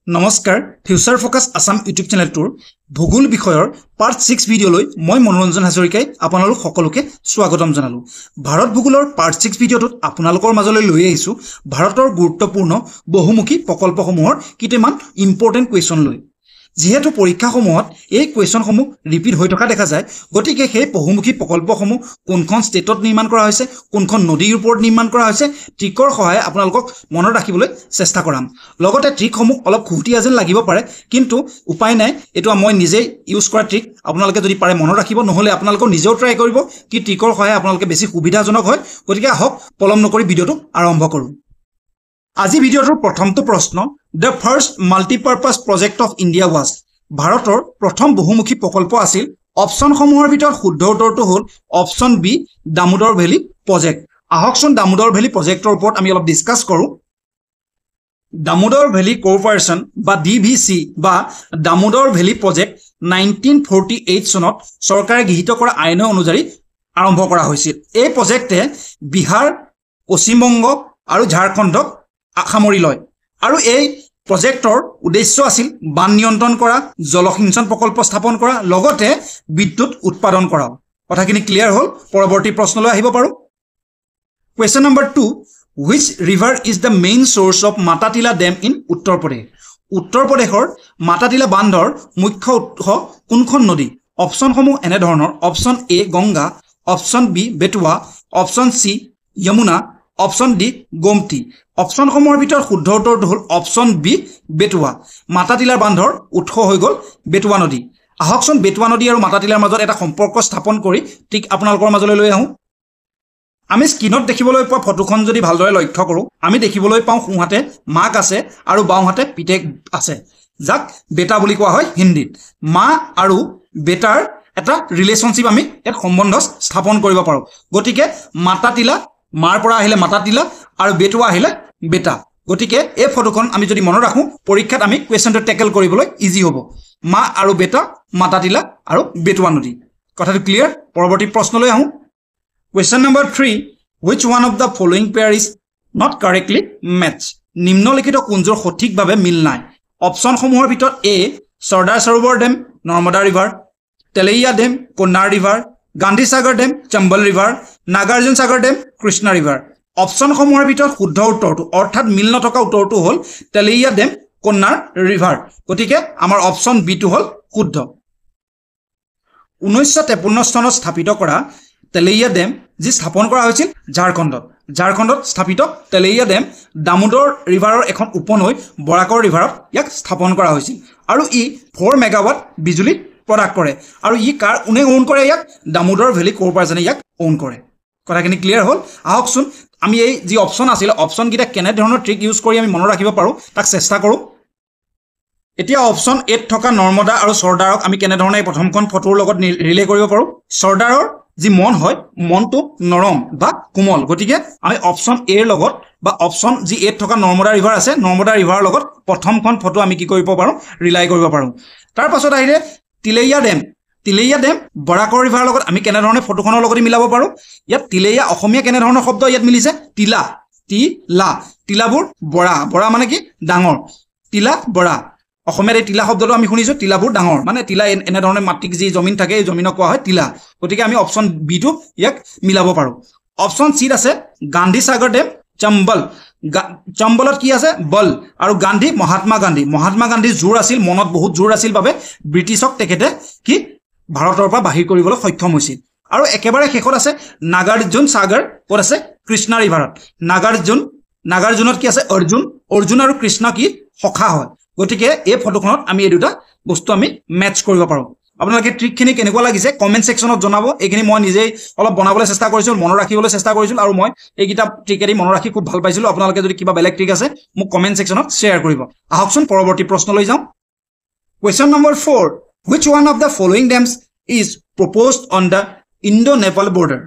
নমস্কাৰ future focus Assam YouTube চেনেলটোৰ ভূগোল বিষয়ৰ পাৰ্ট 6 ভিডিঅলৈ মই মনোৰঞ্জন হাজৰিকাই আপোনালোক সকলোকে স্বাগতম জনালো। ভাৰত ভূগোলৰ পাৰ্ট 6 ভিডিঅটোত আপোনালোকৰ মাজলৈ লৈ আহিছো ভাৰতৰ গুৰুত্বপূৰ্ণ বহুমুখী প্ৰকল্পসমূহৰ কিটেমান ইম্পৰ্টেন্ট কোৱেশ্চন লৈ। যেহেতু পৰীক্ষাসমূহত এই কোৱেশ্চনসমূহ ৰিপিট হৈ থকা দেখা যায়, গতিকে সেই বহুমুখী প্ৰকল্পসমূহ কোনখন ষ্টেটত নিৰ্মাণ কৰা হৈছে, কোনখন নদীৰ ওপৰত নিৰ্মাণ কৰা হৈছে, ট্ৰিকৰ সহায়ে আপোনালোকক মনত ৰাখিবলৈ চেষ্টা কৰাম। লগতে ট্ৰিকসমূহ অলপ খুঁটিয়া যেন লাগিব পাৰে, কিন্তু উপায় নাই, এইটো মই নিজেই ইউজ কৰা ট্ৰিক। আপোনালোকে যদি পাৰে মনত ৰাখিব, নহ'লে আপোনালোকে নিজেও ট্ৰাই কৰিব কি ট্ৰিকৰ সহায়ে আপোনালোকে বেছি সুবিধাজনক হয়। গতিকে আহক পলম নকৰি ভিডিঅ'টো আৰম্ভ কৰোঁ। আজি ভিডিঅ'টোৰ প্ৰথমটো প্ৰশ্ন, the first multipurpose project of India was. ভাৰতৰ প্ৰথম বহুমুখী প্ৰকল্প আছিল। অপশ্যনসমূহৰ ভিতৰত শুদ্ধ উত্তৰটো হ'ল option B, Damodar valley project. আহকচোন দামোদৰ ভেলী প্ৰজেক্টৰ ওপৰত আমি অলপ ডিছকাছ কৰোঁ। দামোদৰ ভেলী কৰ্পৰেশ্যন বা DVC বা দামোদৰ ভেলী প্ৰজেক্ট 1948 চনত চৰকাৰে গৃহীত কৰা আইনৰ অনুযায়ী আৰম্ভ কৰা হৈছিল। এই প্ৰজেক্টে বিহাৰ, পশ্চিমবংগ আৰু ঝাৰখণ্ডক সামৰি লয় আৰু এই প্ৰজেক্টৰ উদ্দেশ্য আছিল বান নিয়ন্ত্ৰণ কৰা, জলসিঞ্চন প্ৰকল্প স্থাপন কৰা, লগতে বিদ্যুৎ উৎপাদন কৰা। কথাখিনি ক্লিয়াৰ হ'ল। পৰৱৰ্তী প্ৰশ্নলৈ আহিব পাৰোঁ। Question number 2, which river is the main source of Matatila dam in Uttar Pradesh. উত্তৰ প্ৰদেশৰ মাতাটিলা বান্ধৰ মুখ্য উৎস কোনখন নদী? অপশ্যনসমূহ এনেধৰণৰ, option A Ganga, option B Betwa, option C Yamuna, option D Gomti. অপশ্যনসমূহৰ ভিতৰত শুদ্ধ উত্তৰটো হ'ল অপশ্যন বি বেটুৱা। মাতাটিলাৰ বান্ধৰ উৎস হৈ গ'ল বেটুৱা নদী। আহকচোন বেটুৱা নদী আৰু মাতাটিলাৰ মাজত এটা সম্পৰ্ক স্থাপন কৰি ঠিক আপোনালোকৰ মাজলৈ লৈ আহোঁ। আমি স্ক্ৰীনত দেখিবলৈ পোৱা ফটোখন যদি ভালদৰে লক্ষ্য কৰোঁ, আমি দেখিবলৈ পাওঁ সোঁহাতে মাক আছে আৰু বাওঁহাতে পিতেক আছে, যাক বেটা বুলি কোৱা হয় হিন্দীত। মা আৰু বেটাৰ এটা ৰিলেশ্যনশ্বিপ আমি ইয়াত সম্বন্ধ স্থাপন কৰিব পাৰোঁ। গতিকে মাতাটিলা, মাৰ পৰা আহিলে মাতাটিলা আৰু বেটুৱা আহিলে বেটা। গতিকে এই ফটোখন আমি যদি মনত ৰাখোঁ, পৰীক্ষাত আমি কুৱেশ্যনটো টেকেল কৰিবলৈ ইজি হ'ব। মা আৰু বেটা, মাতাটিলা আৰু বেটুৱা নদী। কথাটো ক্লিয়াৰ। পৰৱৰ্তী প্ৰশ্নলৈ আহোঁ। Question number 3, which one of the following pair is not correctly মেটচ। নিম্নলিখিত কোনযোৰ সঠিকভাৱে মিল নাই? অপশ্যনসমূহৰ ভিতৰত A Sardar Sarovar dam, Narmada river, Tilaiya dam, Kanhar river, Gandhi Sagar dam, Chambal river, Nagarjuna Sagar dam, Krishna river. অপশ্যনসমূহৰ ভিতৰত শুদ্ধ উত্তৰটো অৰ্থাৎ মিল নথকা উত্তৰটো হ'ল তেলেইয়া ডেম, কন্নাৰ ৰিভাৰ। গতিকে আমাৰ অপশ্যন বিটো হ'ল শুদ্ধ। 1953 চনত স্থাপিত কৰা তেলেইয়া ডেম যি স্থাপন কৰা হৈছিল ঝাৰখণ্ডত স্থাপিত তেলেইয়া ডেম দামোদৰ ৰিভাৰৰ এখন উপনৈ বৰাকৰ ৰিভাৰত ইয়াক স্থাপন কৰা হৈছিল আৰু ই 4 মেগাৱাট বিজুলী প্ৰদান কৰে। আৰু ই কোনে অ'ন কৰে? ইয়াক দামোদৰ ভেলী কৰ্পৰেশ্যনে ইয়াক অ'ন কৰে। কথাখিনি ক্লিয়াৰ হ'ল। আহকচোন আমি এই যি অপশ্যন আছিল, অপশ্যনকেইটা কেনেধৰণৰ ট্ৰিক ইউজ কৰি আমি মনত ৰাখিব পাৰোঁ তাক চেষ্টা কৰোঁ। এতিয়া অপশ্যন এত থকা নৰ্মদা আৰু চৰ্দাৰক আমি কেনেধৰণে প্ৰথমখন ফটোৰ লগত ৰিলে কৰিব পাৰোঁ। চৰ্দাৰৰ যি মন হয়, মনটো নৰম বা কোমল। গতিকে আমি অপশ্যন এৰ লগত বা অপশ্যন যি এত থকা নৰ্মদা ৰিভাৰ আছে, নৰ্মদা ৰিভাৰৰ লগত প্ৰথমখন ফটো আমি কি কৰিব পাৰোঁ? ৰিলাই কৰিব পাৰোঁ। তাৰ পাছত আহিলে তিলেইয়া ডেম বৰাকৰ ৰিভাৰৰ লগত আমি কেনেধৰণে ফটোখনৰ লগত মিলাব পাৰোঁ? ইয়াত তিলেইয়া অসমীয়া কেনেধৰণৰ শব্দ ইয়াত মিলিছে? তিলা, তিলাবোৰ বৰা মানে কি? ডাঙৰ। তিলা বৰা। অসমীয়াত এই তিলা শব্দটো আমি শুনিছোঁ, তিলাবোৰ ডাঙৰ মানে তিলা এনেধৰণে মাটিক যি জমিন থাকে এই জমিনক কোৱা হয় তিলা। গতিকে আমি অপশ্যন বিটো ইয়াক মিলাব পাৰোঁ। অপশ্যন চিত আছে গান্ধী সাগৰ ডেম, চম্বল। চম্বলত কি আছে? বল। আৰু গান্ধী, মহাত্মা গান্ধীৰ জোৰ আছিল, মনত বহুত জোৰ আছিল বাবে ব্ৰিটিছক তেখেতে কি ভাৰতৰ পৰা বাহিৰ কৰিবলৈ সক্ষম হৈছিল। আৰু একেবাৰে শেষত আছে নাগাৰ্জুন সাগৰ, ক'ত আছে? কৃষ্ণা ৰিভাৰত। নাগাৰ্জুনত কি আছে? অৰ্জুন আৰু কৃষ্ণ কি সখা হয়। গতিকে এই ফটোখনত আমি এই দুটা বস্তু আমি মেটচ কৰিব পাৰোঁ। আপোনালোকে ট্ৰিকখিনি কেনেকুৱা লাগিছে কমেণ্ট ছেকশ্যনত জনাব। এইখিনি মই নিজেই অলপ বনাবলৈ চেষ্টা কৰিছিলোঁ, মনত ৰাখিবলৈ চেষ্টা কৰিছিলোঁ আৰু মই এইকেইটা ট্ৰিকেদি মনত ৰাখি খুব ভাল পাইছিলোঁ। আপোনালোকে যদি কিবা বেলেগ ট্ৰিক আছে মোক কমেণ্ট ছেকশ্যনত শ্বেয়াৰ কৰিব। আহকচোন পৰৱৰ্তী প্ৰশ্নলৈ যাওঁ। Question number 4, which one of the following ডেমছ is প্ৰপ'জড on the Indo-Nepal border.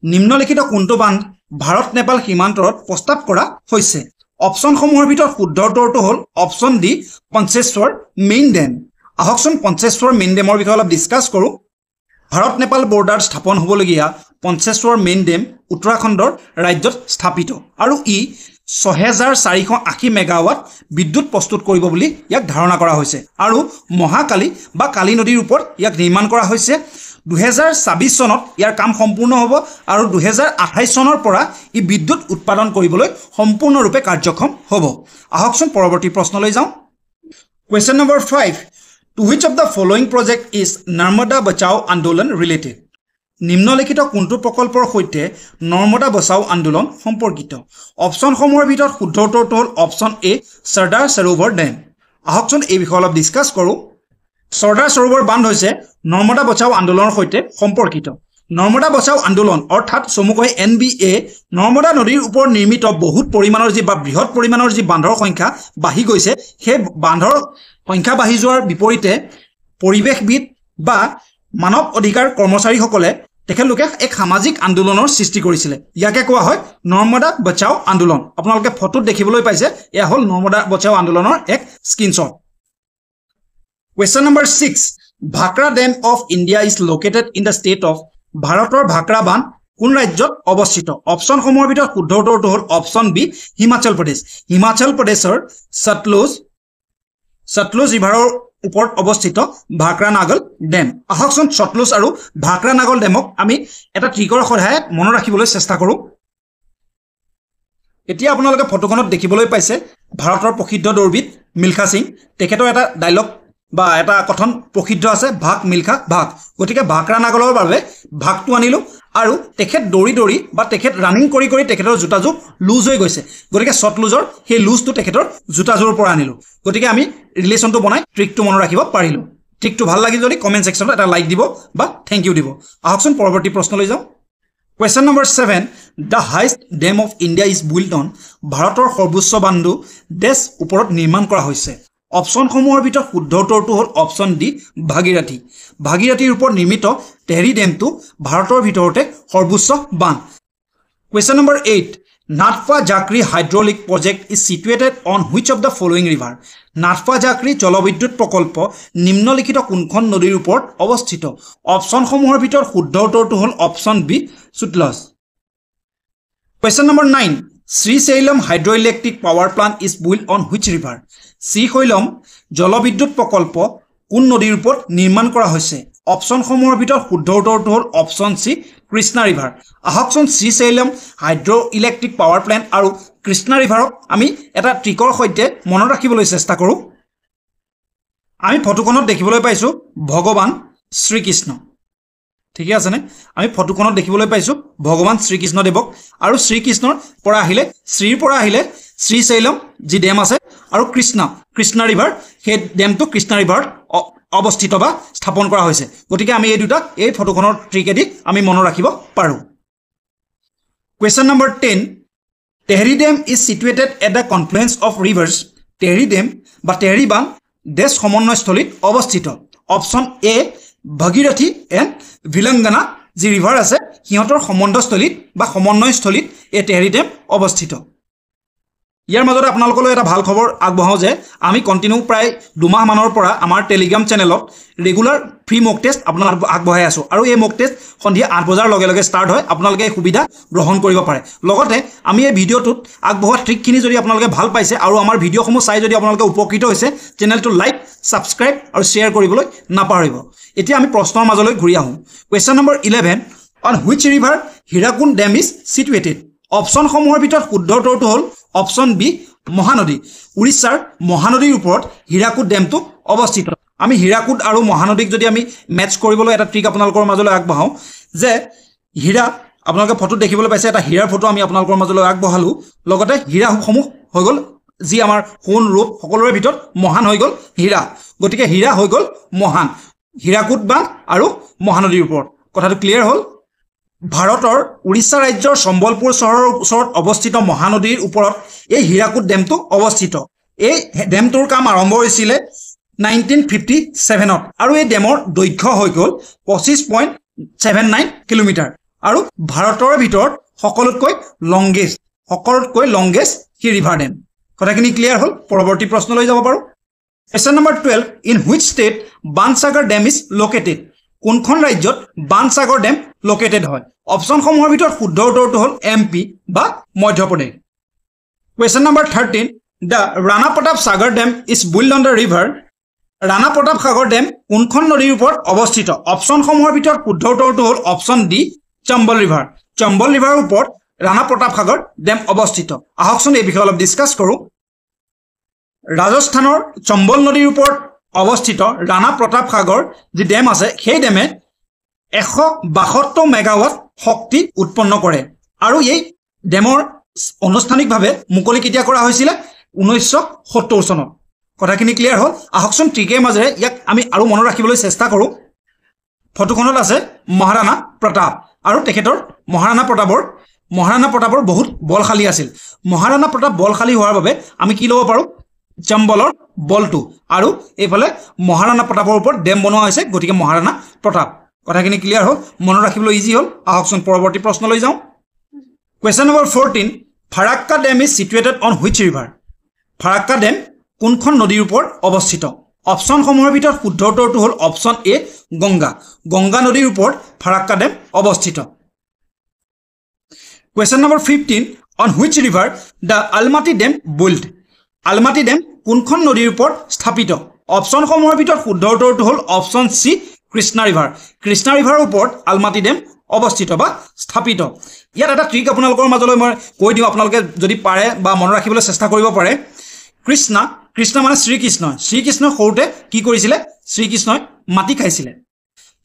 নিম্নলিখিত কোনটো বান্ধ ভাৰত নেপাল সীমান্তত প্ৰস্তাৱ কৰা হৈছে? অপশ্যনসমূহৰ ভিতৰত শুদ্ধ উত্তৰটো হ'ল অপশ্যন ডি পঞ্চেশ্বৰ মেইন ডেম। আহকচোন পঞ্চেশ্বৰ মেইন ডেমৰ বিষয়ে অলপ ডিছকাছ কৰোঁ। ভাৰত নেপাল বৰ্ডাৰত স্থাপন হ'বলগীয়া পঞ্চেশ্বৰ মেইন ডেম উত্তৰাখণ্ডৰ ৰাজ্যত স্থাপিত আৰু ই 6480 মেগাৱাট বিদ্যুৎ প্ৰস্তুত কৰিব বুলি ইয়াক ধাৰণা কৰা হৈছে আৰু মহাকালী বা কালী নদীৰ ওপৰত ইয়াক নিৰ্মাণ কৰা হৈছে 2026 চনত ইয়াৰ কাম সম্পূৰ্ণ হ'ব আৰু 2028 চনৰ পৰা ই বিদ্যুৎ উৎপাদন কৰিবলৈ সম্পূৰ্ণৰূপে কাৰ্যক্ষম হ'ব আহকচোন পৰৱৰ্তী প্ৰশ্নলৈ যাওঁ Question number 5 To which of the following project is Narmada Bachao Andolan related নিম্নলিখিত কোনটো প্ৰকল্পৰ সৈতে নৰ্মদা বচাও আন্দোলন সম্পৰ্কিত অপচনসমূহৰ ভিতৰত শুদ্ধ উত্তৰটো হ'ল অপচন এ চৰ্দাৰ সৰোবৰ ডেম আহকচোন এই বিষয়ে অলপ ডিসকাস কৰোঁ চৰ্দাৰ সৰোবৰ বান্ধ হৈছে নৰ্মদা বচাও আন্দোলনৰ সৈতে সম্পৰ্কিত নৰ্মদা বচাও আন্দোলন অৰ্থাৎ চমুকৈ NBA নৰ্মদা নদীৰ ওপৰত নিৰ্মিত বহুত পৰিমাণৰ যি বা বৃহৎ পৰিমাণৰ যি বান্ধৰ সংখ্যা বাঢ়ি গৈছে সেই বান্ধৰ সংখ্যা বাঢ়ি যোৱাৰ বিপৰীতে পৰিৱেশবিদ বা মানৱ অধিকাৰ কৰ্মচাৰীসকলে তেখেতলোকে এক সামাজিক আন্দোলনৰ সৃষ্টি কৰিছিল ইয়াকে কোৱা হয় নৰ্মদা বচাও আন্দোলন আপোনালোকে ফটোত দেখিবলৈ পাইছে এয়া হ'ল নৰ্মদা বচাও আন্দোলনৰ এক screenshot Question number 6 Bhakra Dam of India is located in the state of ভাৰতৰ ভাকৰা বান্ধ কোন ৰাজ্যত অৱস্থিত অপচনসমূহৰ ভিতৰত শুদ্ধ উত্তৰটো হ'ল অপচন বি হিমাচল প্ৰদেশৰ সতলুজ ৰিভাৰৰ ওপৰত অৱস্থিত ভাকৰা নাগল ডেম আহকচোন সতলুজ আৰু ভাকৰা নাগল ডেমক আমি এটা ট্ৰিকৰ সহায়ত মনত ৰাখিবলৈ চেষ্টা কৰোঁ এতিয়া আপোনালোকে ফটোখনত দেখিবলৈ পাইছে ভাৰতৰ প্ৰসিদ্ধ দৌৰবিদ মিলখা সিং তেখেতৰ এটা ডায়লগ বা এটা কথন প্ৰসিদ্ধ আছে ভাগ মিলখা ভাগ গতিকে ভাকৰা নাগলৰ বাবে ভাগটো আনিলো আৰু তেখেত দৌৰি বা তেখেত ৰানিং কৰি তেখেতৰ জোতাযোৰ লুজ হৈ গৈছে গতিকে সতলুজৰ সেই লুজটো তেখেতৰ জোতাযোৰৰ পৰা আনিলো গতিকে আমি ৰিলেচনটো বনাই ট্ৰিকটো মনত ৰাখিব পাৰিলো ট্ৰিকটো ভাল লাগিল যদি কমেন্ট সেকশনত এটা লাইক দিব বা থ্যাংক ইউ দিব আহকচোন পৰৱৰ্তী প্ৰশ্নলৈ যাওঁ Question number 7 The highest dam of India is built on ভাৰতৰ সৰ্বোচ্চ বান্ধ দেশ ওপৰত নিৰ্মাণ কৰা হৈছে অপচনসমূহৰ ভিতৰত শুদ্ধ উত্তৰটো হ'ল অপচন ডি ভাগীৰথীৰ ওপৰত নিৰ্মিত তেহৰী ডেমটো ভাৰতৰ ভিতৰতে সৰ্বোচ্চ বান্ধ Question number 8 Natfa Jakri hydraulic project is situated on which of the following river Natfa Jakri জলবিদ্যুৎ প্ৰকল্প নিম্নলিখিত কোনখন নদীৰ ওপৰত অৱস্থিত অপচনসমূহৰ ভিতৰত শুদ্ধ উত্তৰটো হ'ল option B সুতলজ Question number 9 Srisailam hydroelectric power plant is built on which river Srisailam জলবিদ্যুৎ প্ৰকল্প কোন নদীৰ ওপৰত নিৰ্মাণ কৰা হৈছে অপচনসমূহৰ ভিতৰত শুদ্ধ উত্তৰটো হ'ল অপচন সি কৃষ্ণা ৰিভাৰ আহকচোন Srisailam হাইড্ৰইলেক্ট্ৰিক পাৱাৰ প্লান্ট আৰু কৃষ্ণা ৰিভাৰক আমি এটা ট্ৰিকৰ সৈতে মনত ৰাখিবলৈ চেষ্টা কৰোঁ আমি ফটোখনত দেখিবলৈ পাইছো ভগৱান শ্ৰীকৃষ্ণ ঠিক আছে নে আমি ফটোখনত দেখিবলৈ পাইছো ভগৱান শ্ৰীকৃষ্ণ দেৱক আৰু শ্ৰীকৃষ্ণৰ পৰা আহিলে Srisailam যি ডেম আছে আৰু কৃষ্ণা ৰিভাৰ সেই ডেমটো কৃষ্ণা ৰিভাৰত অৱস্থিত বা স্থাপন কৰা হৈছে গতিকে আমি এই দুটা এই ফটোখনৰ ট্ৰিকেদি আমি মনত ৰাখিব পাৰো Question number 10 Tehri Dam is situated at the confluence of rivers Tehri Dam বা তেহৰী বান্ধ দেশ সমন্বয়স্থলীত অৱস্থিত অপচন এ ভাগীৰথী এণ্ড ভিলংগনা যি ৰিভাৰ আছে হিহঁতৰ সমন্বয়স্থলীত বা সমন্বয়স্থলীত এই তেহৰী ডেম অৱস্থিত ইয়াৰ মাজতে আপোনালোকলৈ এটা ভাল খবৰ আগবঢ়াও যে আমি কন্টিনিউ প্ৰায় 2 মাহ মানৰ পৰা আমাৰ টেলিগ্ৰাম চেনেলত ৰেগুলাৰ ফ্ৰী মক টেষ্ট আপোনালোক আগবঢ়াই আছো আৰু এই মক টেষ্ট সন্ধিয়া 8 বজাৰ লগে লগে ষ্টাৰ্ট হয় আপোনালোকে এই সুবিধা গ্ৰহণ কৰিব পাৰে লগতে আমি এই ভিডিঅ'টোত আগবঢ়োৱা ট্ৰিকখিনি যদি আপোনালোকে ভাল পাইছে আৰু আমাৰ ভিডিঅ'সমূহ চাই যদি আপোনালোকে উপকৃত হৈছে চেনেলটো লাইক সাবস্ক্ৰাইব আৰু শ্বেয়াৰ কৰিবলৈ নাপাহৰিব এতিয়া আমি প্ৰশ্নৰ মাজলৈ ঘূৰি আহোঁ Question number 11 On which river Hirakud Dam is situated অপচনসমূহৰ ভিতৰত শুদ্ধ উত্তৰটো হ'ল অপচন বি মহানদী উৰিষ্যাৰ মহানদীৰ ওপৰত হীৰাকুদ ডেমটো অৱস্থিত আমি হীৰাকুদ আৰু মহানদীক যদি আমি মেচ কৰিবলৈ এটা ট্ৰিক আপোনালোকৰ মাজলৈ আগবঢ়াও যে হীৰা আপোনালোকে ফটো দেখিবলৈ পাইছে এটা হীৰাৰ ফটো আমি আপোনালোকৰ মাজলৈ আগবঢ়ালো লগতে হীৰাসমূহ হৈ গ'ল যি আমাৰ সোণ ৰূপ সকলোৰে ভিতৰত মহান হৈ গ'ল হীৰা গতিকে হীৰা হৈ গ'ল মহান হীৰাকুদ বান্ধ আৰু মহানদীৰ ওপৰত কথাটো ক্লিয়াৰ হ'ল ভাৰতৰ উৰিষ্যা ৰাজ্যৰ সম্বলপুৰ চহৰৰ ওচৰত অৱস্থিত মহানদীৰ ওপৰত এই হীৰাকুদ ডেমটো অৱস্থিত এই ডেমটোৰ কাম আৰম্ভ হৈছিল 1957 ত আৰু এই ডেমৰ দৈৰ্ঘ্য হৈ গ'ল 25.79 কিলোমিটাৰ আৰু ভাৰতৰ ভিতৰত সকলোতকৈ লংগেষ্ট কি ৰিভাৰ ডেম কথাখিনি ক্লিয়াৰ হ'ল পৰৱৰ্তী প্ৰশ্নলৈ যাব পাৰো Question number 12 In which state Bansagar Dam is located কোনখন ৰাজ্যত বানসাগৰ ডেম লোকেটেড হয় অপশ্যনসমূহৰ ভিতৰত শুদ্ধ উত্তৰটো হ'ল MP বা Madhya Pradesh Question number 13 The Rana Pratap Sagar Dam is built on the river Rana Pratap Sagar Dam কোনখন নদীৰ ওপৰত অৱস্থিত অপশ্যনসমূহৰ ভিতৰত শুদ্ধ উত্তৰটো হ'ল অপশ্যন ডি চম্বল ৰিভাৰ চম্বল ৰিভাৰৰ ওপৰত Rana Pratap Sagar Dam অৱস্থিত আহকচোন এই বিষয়ে অলপ ডিসকাস কৰো ৰাজস্থানৰ চম্বল নদীৰ ওপৰত অৱস্থিত Rana Pratap Sagar যি ড্যাম আছে সেই ড্যামে 172 মেগাৱাট শক্তি উৎপন্ন কৰে আৰু এই ড্যামৰ আনুষ্ঠানিকভাৱে মুকলি কেতিয়া কৰা হৈছিল 1970 চনত কথাখিনি ক্লিয়াৰ হ'ল আহকচোন ট্ৰিকেৰ মাজেৰে ইয়াক আমি আৰু মনত ৰাখিবলৈ চেষ্টা কৰো ফটোখনত আছে মহাৰাণা প্ৰতাপ আৰু তেখেতৰ মহাৰাণা প্ৰতাপৰ বহুত বলশালী আছিল মহাৰাণা প্ৰতাপ বলশালী হোৱাৰ বাবে আমি কি ল'ব পাৰো চম্বলৰ বলটো আৰু এইফালে মহাৰাণা প্ৰতাপৰ ওপৰত ড্যাম বনোৱা হৈছে গতিকে মহাৰাণা প্ৰতাপ কথাখিনি ক্লিয়াৰ হ'ল মনত ৰাখিবলৈ ইজি হ'ল আহকচোন পৰৱৰ্তী প্ৰশ্নলৈ যাওঁ Question number 14 Farakka Dam is situated on which river Farakka Dam কোনখন নদীৰ ওপৰত অৱস্থিত অপশ্যনসমূহৰ ভিতৰত শুদ্ধ উত্তৰটো হ'ল অপশ্যন এ গংগা নদীৰ ওপৰত ফাৰাক্কা ড্যাম অৱস্থিত Question number 15 On which river the Almaty Dam built Almaty Dam কোনখন নদীৰ ওপৰত স্থাপিত অপশ্যনসমূহৰ ভিতৰত শুদ্ধ উত্তৰটো হ'ল অপশ্যন সি কৃষ্ণা ৰিভাৰৰ ওপৰত আলমাটি ড্যাম অৱস্থিত বা স্থাপিত ইয়াত এটা ট্ৰিক আপোনালোকৰ মাজলৈ মই কৈ দিওঁ আপোনালোকে যদি পাৰে বা মন ৰাখিবলৈ চেষ্টা কৰিব পাৰে কৃষ্ণ মানে শ্ৰীকৃষ্ণ সৰুতে কি কৰিছিল শ্ৰীকৃষ্ণই মাটি খাইছিল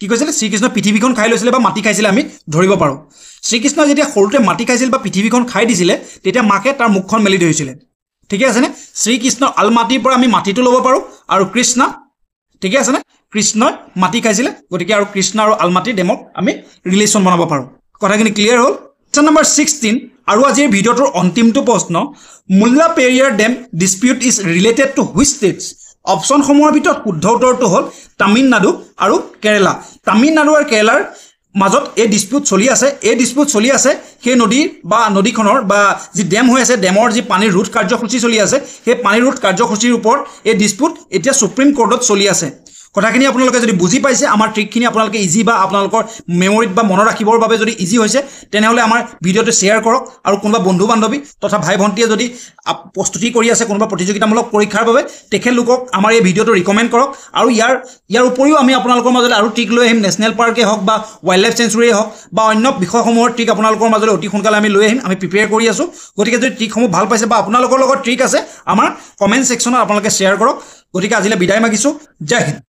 কি কৈছিল শ্ৰীকৃষ্ণ পৃথিৱীখন খাই লৈছিল বা মাটি খাইছিল আমি ধৰিব পাৰো শ্ৰীকৃষ্ণ যেতিয়া সৰুতে মাটি খাইছিল বা পৃথিৱীখন খাই দিছিল তেতিয়া মাকে তাৰ মুখখন মেলি ধৰিছিল ঠিক আছে নে শ্ৰীকৃষ্ণ আলমাটিৰ পৰা আমি মাটিটো ল'ব পাৰো আৰু কৃষ্ণ ঠিক আছে নে কৃষ্ণই মাটি খাইছিল গতিকে আৰু কৃষ্ণ আৰু আলমাটি ডেমক আমি ৰিলেচন বনাব পাৰো কথাখিনি ক্লিয়াৰ হ'ল Question number 16 আৰু আজিৰ ভিডিওটোৰ অন্তিমটো প্ৰশ্ন Mullaperiyar dam dispute is related to which states অপশ্যনসমূহৰ ভিতৰত শুদ্ধ উত্তৰটো হ'ল তামিলনাডু আৰু কেৰালা তামিলনাডু আৰু কেৰালাৰ মাজত এই ডিসপিউট চলি আছে সেই নদীৰ বা নদীখনৰ বা যি ড্যাম হৈ আছে ড্যামৰ যি পানীৰ ৰোধ কাৰ্যসূচী চলি আছে সেই পানীৰ ৰোধ কাৰ্যসূচীৰ ওপৰত এই ডিসপিউট এতিয়া সুপ্ৰিম কোৰ্টত চলি আছে কথাখিনি আপোনালোকে যদি বুজি পাইছে আমাৰ ট্ৰিকখিনি আপোনালোকে ইজি বা আপোনালোকৰ মেমৰিত বা মনত ৰাখিবৰ বাবে যদি ইজি হৈছে তেনেহলে আমাৰ ভিডিওটো শেয়াৰ কৰক আৰু কোনোবা বন্ধু বান্ধৱী তথা ভাই ভণ্টিয়ে যদি প্ৰস্তুতি কৰি আছে কোনোবা প্ৰতিযোগিতামূলক পৰীক্ষাৰ বাবে তেখেত লোকক আমাৰ এই ভিডিওটো ৰিকমেণ্ড কৰক আৰু ইয়াৰ উপৰিও আমি আপোনালোকৰ মাজলৈ আৰু ট্ৰিক লৈ আহিম নেশ্যনেল পাৰ্কে হওক বা ৱাইল্ড লাইফ চেঞ্চুৰীয়ে হওক বা অন্য বিষয়সমূহৰ ট্ৰিক আপোনালোকৰ মাজলৈ অতি সোনকালে আমি লৈ আহিম আমি প্ৰিপেয়াৰ কৰি আছো গতিকে যদি ট্ৰিকসমূহ ভাল পাইছে বা আপোনালোকৰ লগত ট্ৰিক আছে আমাৰ কমেণ্ট ছেকশ্যনত আপোনালোকে শ্বেয়াৰ কৰক গতিকে আজিলৈ বিদায় মাগিছো জয় হিন্দ